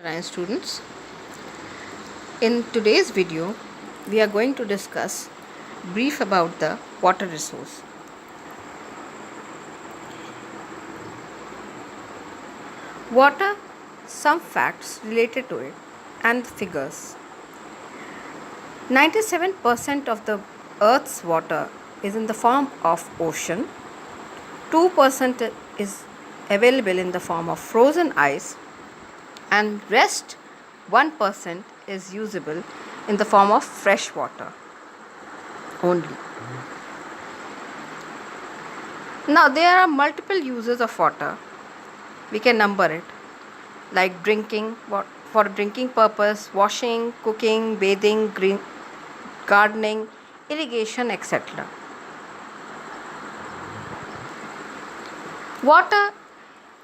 Ryan students, in today's video we are going to discuss brief about the water resource. Water, some facts related to it and figures. 97% of the earth's water is in the form of ocean, 2% is available in the form of frozen ice, and rest 1% is usable in the form of fresh water only. Now there are multiple uses of water. We can number it like drinking, for drinking purpose, washing, cooking, bathing, gardening, irrigation, etc. Water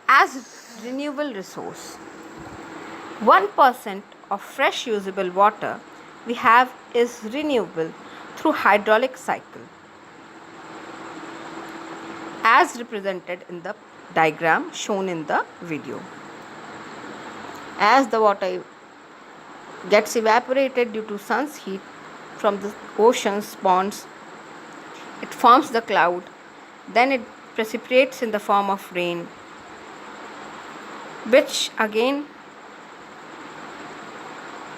as renewable resource. 1% of fresh usable water we have is renewable through hydraulic cycle as represented in the diagram shown in the video. As the water gets evaporated due to sun's heat from the ocean's ponds, it forms the cloud, then it precipitates in the form of rain, which again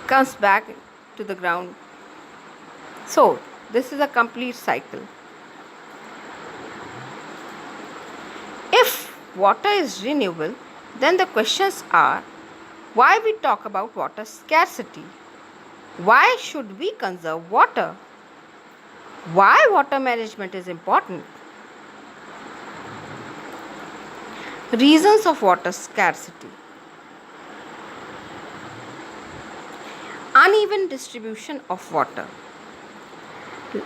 comes back to the ground. So this is a complete cycle. If water is renewable, then the questions are, why we talk about water scarcity? Why should we conserve water? Why water management is important? Reasons of water scarcity. Uneven distribution of water.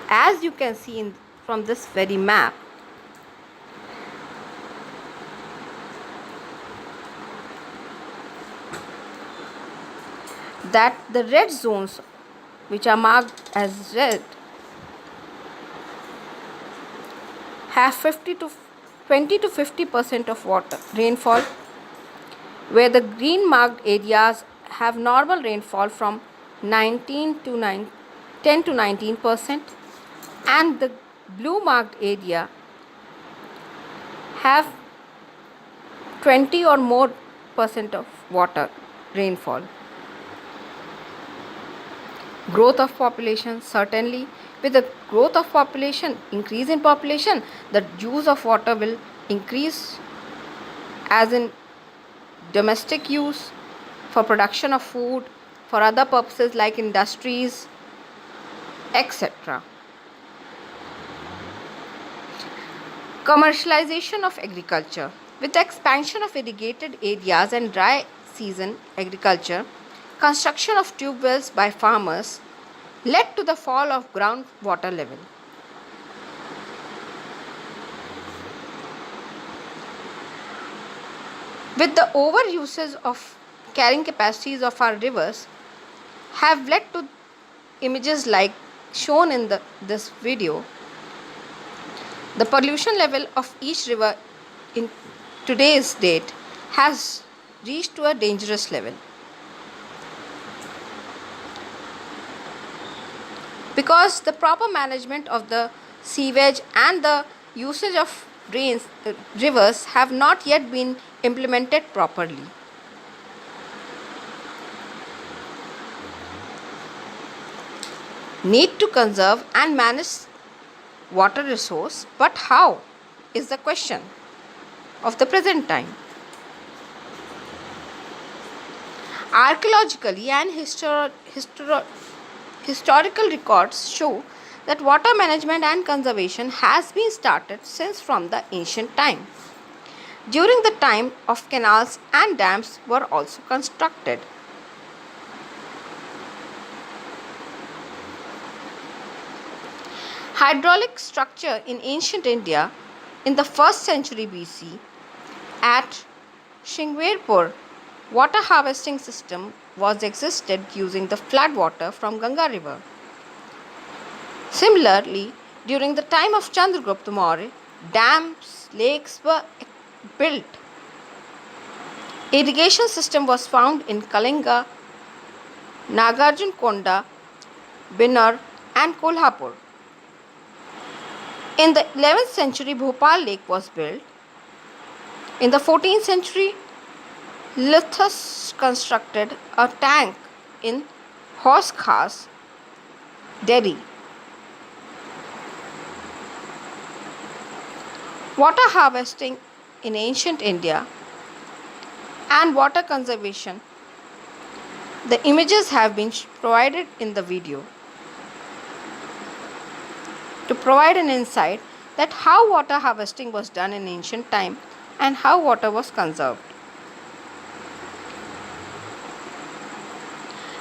As you can see from this very map, that the red zones which are marked as red have 20 to 50% of water rainfall, where the green marked areas have normal rainfall from 10 to 19%, and the blue marked area have 20 or more percent of water rainfall. Growth of population, certainly with the growth of population, increase in population, the use of water will increase, as in domestic use, for production of food, for other purposes like industries, etc. Commercialization of agriculture. With the expansion of irrigated areas and dry season agriculture, construction of tube wells by farmers led to the fall of groundwater level. With the overuses of carrying capacities of our rivers have led to images like shown in this video. The pollution level of each river in today's date has reached to a dangerous level. Because the proper management of the sewage and the usage of rivers have not yet been implemented properly. Need to conserve and manage water resource, but how is the question of the present time. Archaeologically and historical records show that water management and conservation has been started since from the ancient time. During the time of canals and dams were also constructed. Hydraulic structure in ancient India in the 1st century BC at Shringwarpur, water harvesting system was existed using the flood water from Ganga river. Similarly, during the time of Chandragupta Maurya, dams, lakes were built Irrigation system was found in Kalinga, Nagarjunakonda, Binar and Kolhapur. In the 11th century, Bhopal Lake was built. In the 14th century, Lithus constructed a tank in Horse Khas, Delhi. Water harvesting in ancient India and water conservation. The images have been provided in the video to provide an insight that how water harvesting was done in ancient time and how water was conserved.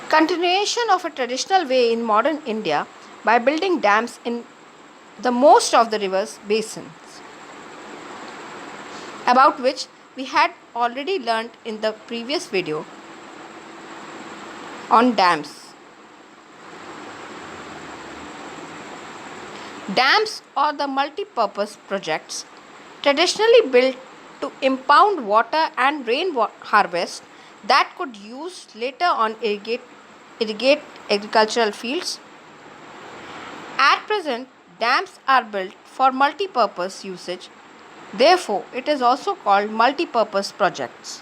Continuation of a traditional way in modern India by building dams in the most of the rivers basins, about which we had already learnt in the previous video on dams. Dams are the multi-purpose projects traditionally built to impound water and rain harvest that could use later on irrigate agricultural fields. At present, dams are built for multi-purpose usage. Therefore, it is also called multi-purpose projects.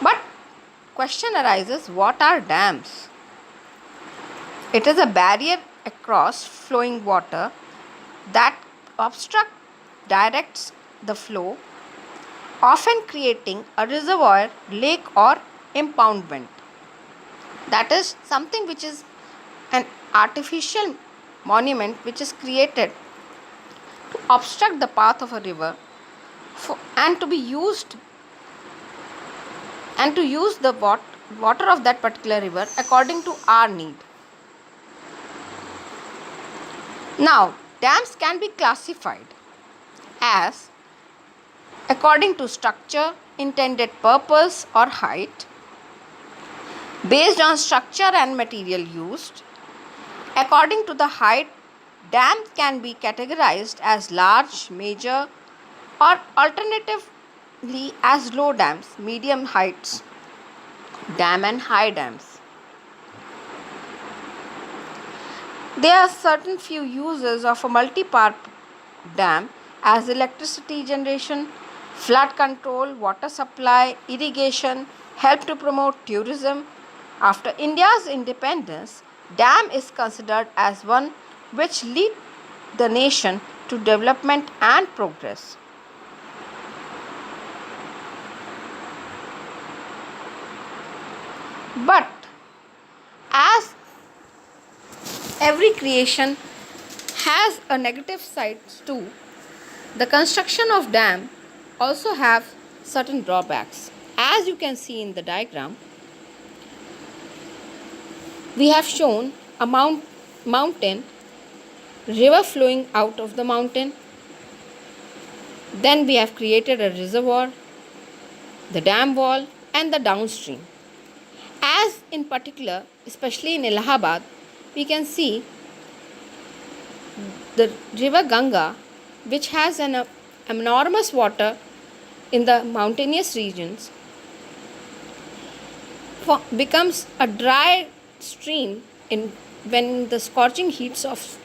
But question arises, what are dams? It is a barrier across flowing water that directs the flow, often creating a reservoir, lake or impoundment. That is something which is an artificial monument which is created to obstruct the path of a river and to use the water of that particular river according to our need. Now, dams can be classified as according to structure, intended purpose or height, based on structure and material used. According to the height, dams can be categorized as large, major or alternatively as low dams, medium heights dam and high dams. There are certain few uses of a multi-part dam as electricity generation, flood control, water supply, irrigation, help to promote tourism. After India's independence, dam is considered as one which lead the nation to development and progress. But as every creation has a negative side too, the construction of dam also have certain drawbacks. As you can see in the diagram, we have shown a mountain, river flowing out of the mountain. Then we have created a reservoir, the dam wall and the downstream. As in particular, especially in Allahabad, we can see the river Ganga, which has an enormous water in the mountainous regions, becomes a dry stream when the scorching heats of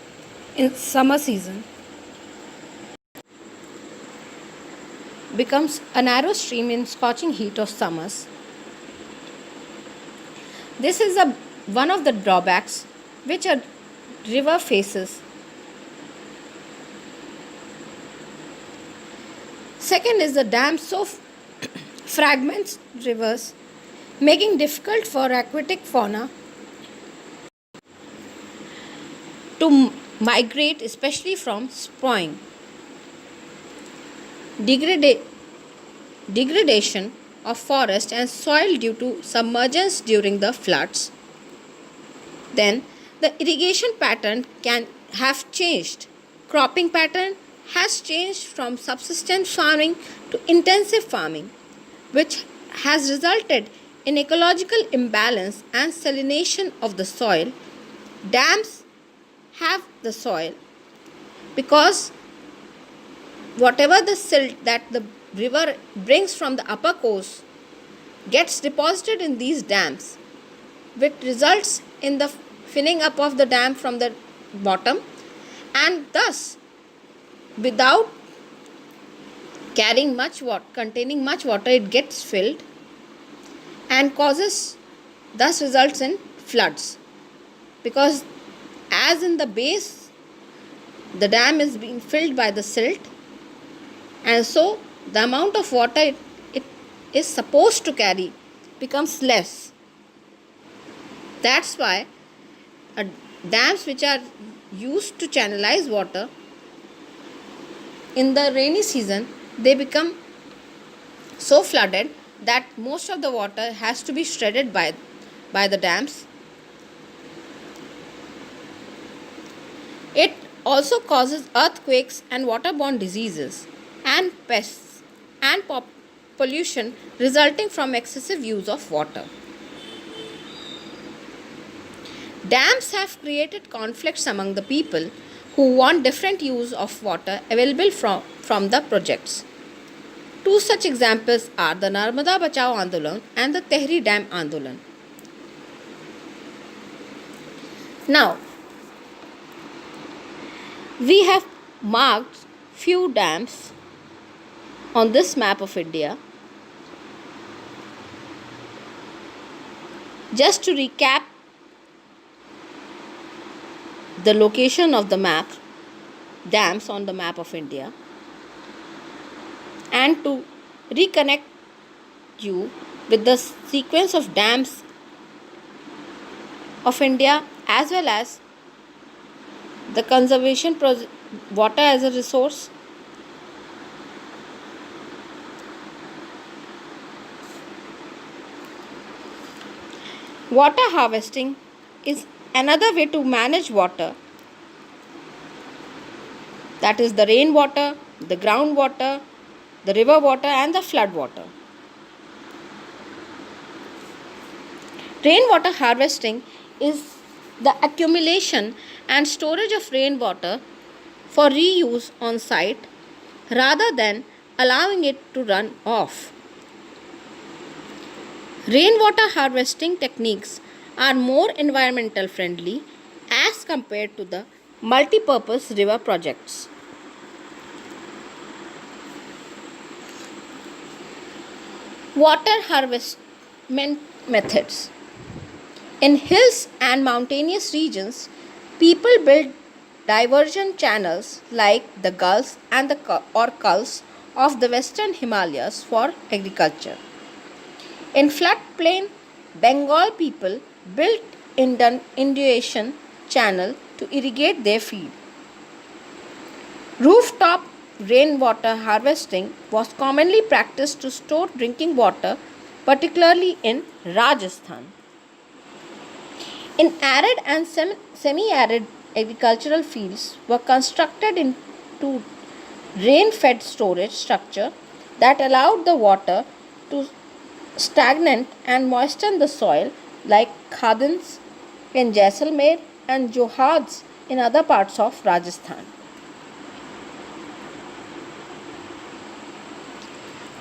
in summer season, becomes a narrow stream in scorching heat of summers. This is one of the drawbacks which a river faces. Second is the dam so fragments rivers, making difficult for aquatic fauna to migrate, especially from spawning. Degradation of forest and soil due to submergence during the floods. Then the irrigation pattern can have changed. Cropping pattern has changed from subsistence farming to intensive farming, which has resulted in ecological imbalance and salination of the soil. Dams have the soil because Whatever the silt that the river brings from the upper course gets deposited in these dams, which results in the filling up of the dam from the bottom, and thus without carrying much water, containing much water, it gets filled and causes, thus results in floods, because as in the base the dam is being filled by the silt, and so the amount of water it is supposed to carry becomes less. That's why dams which are used to channelize water in the rainy season, they become so flooded that most of the water has to be shredded by the dams. It also causes earthquakes and waterborne diseases and pests and pollution resulting from excessive use of water. Dams have created conflicts among the people who want different use of water available from the projects. Two such examples are the Narmada Bachao Andolan and the Tehri Dam Andolan. Now, we have marked few dams on this map of India. Just to recap the location of the map, dams on the map of India, and to reconnect you with the sequence of dams of India, as well as the conservation water as a resource. Water harvesting is another way to manage water, that is the rainwater, the groundwater, the river water and the flood water. Rainwater harvesting is the accumulation and storage of rainwater for reuse on site rather than allowing it to run off. Rainwater harvesting techniques are more environmental friendly as compared to the multi-purpose river projects. Water harvestment methods. In hills and mountainous regions, people build diversion channels like the gulls and the kulls of the western Himalayas for agriculture. In floodplain, Bengal people built inundation channel to irrigate their field. Rooftop rainwater harvesting was commonly practiced to store drinking water, particularly in Rajasthan. In arid and semi-arid agricultural fields were constructed into rain-fed storage structure that allowed the water to stagnate and moisten the soil, like khadans in Jaisalmer and johads in other parts of Rajasthan.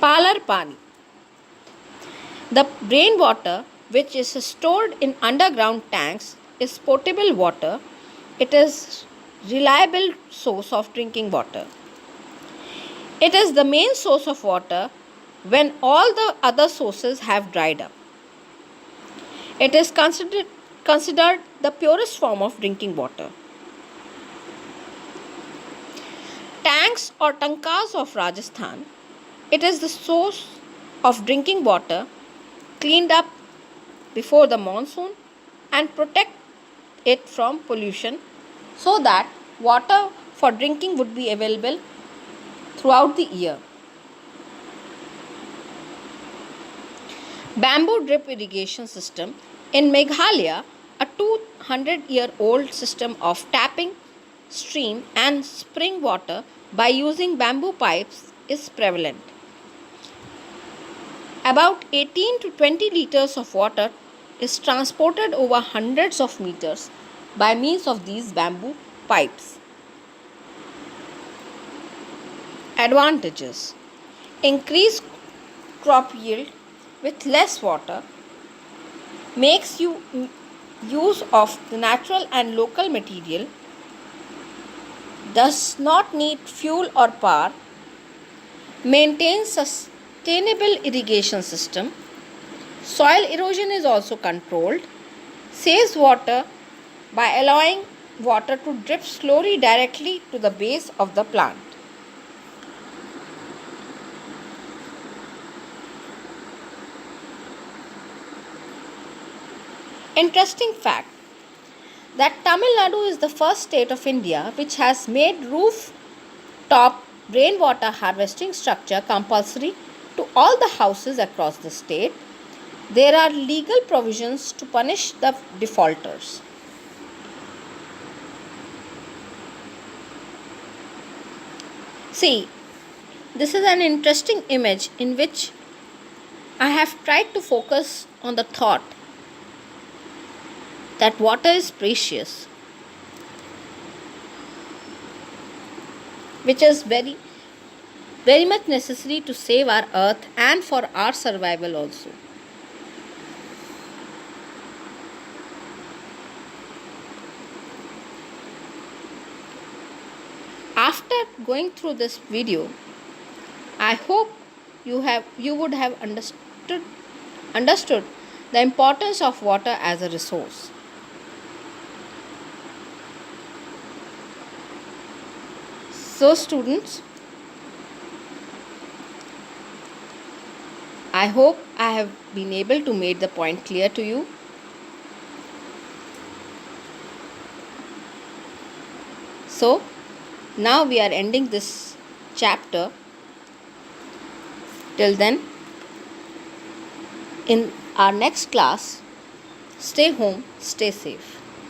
Palar Pani. The rainwater, which is stored in underground tanks, is potable water. It is reliable source of drinking water. It is the main source of water when all the other sources have dried up. It is considered the purest form of drinking water. Tanks or tankas of Rajasthan. It is the source of drinking water cleaned up before the monsoon and protect it from pollution so that water for drinking would be available throughout the year. Bamboo drip irrigation system. In Meghalaya, a 200-year-old system of tapping stream and spring water by using bamboo pipes is prevalent. About 18 to 20 liters of water is transported over hundreds of meters by means of these bamboo pipes. Advantages: increase crop yield with less water, makes you use of the natural and local material, does not need fuel or power, maintains sustainable irrigation system, soil erosion is also controlled, saves water by allowing water to drip slowly directly to the base of the plant. Interesting fact that Tamil Nadu is the first state of India which has made rooftop rainwater harvesting structure compulsory to all the houses across the state. There are legal provisions to punish the defaulters. See, this is an interesting image in which I have tried to focus on the thought that water is precious, which is very much necessary to save our earth and for our survival also. After going through this video, I hope you would have understood the importance of water as a resource. So students, I hope I have been able to make the point clear to you. So now we are ending this chapter. Till then, in our next class, stay home, stay safe.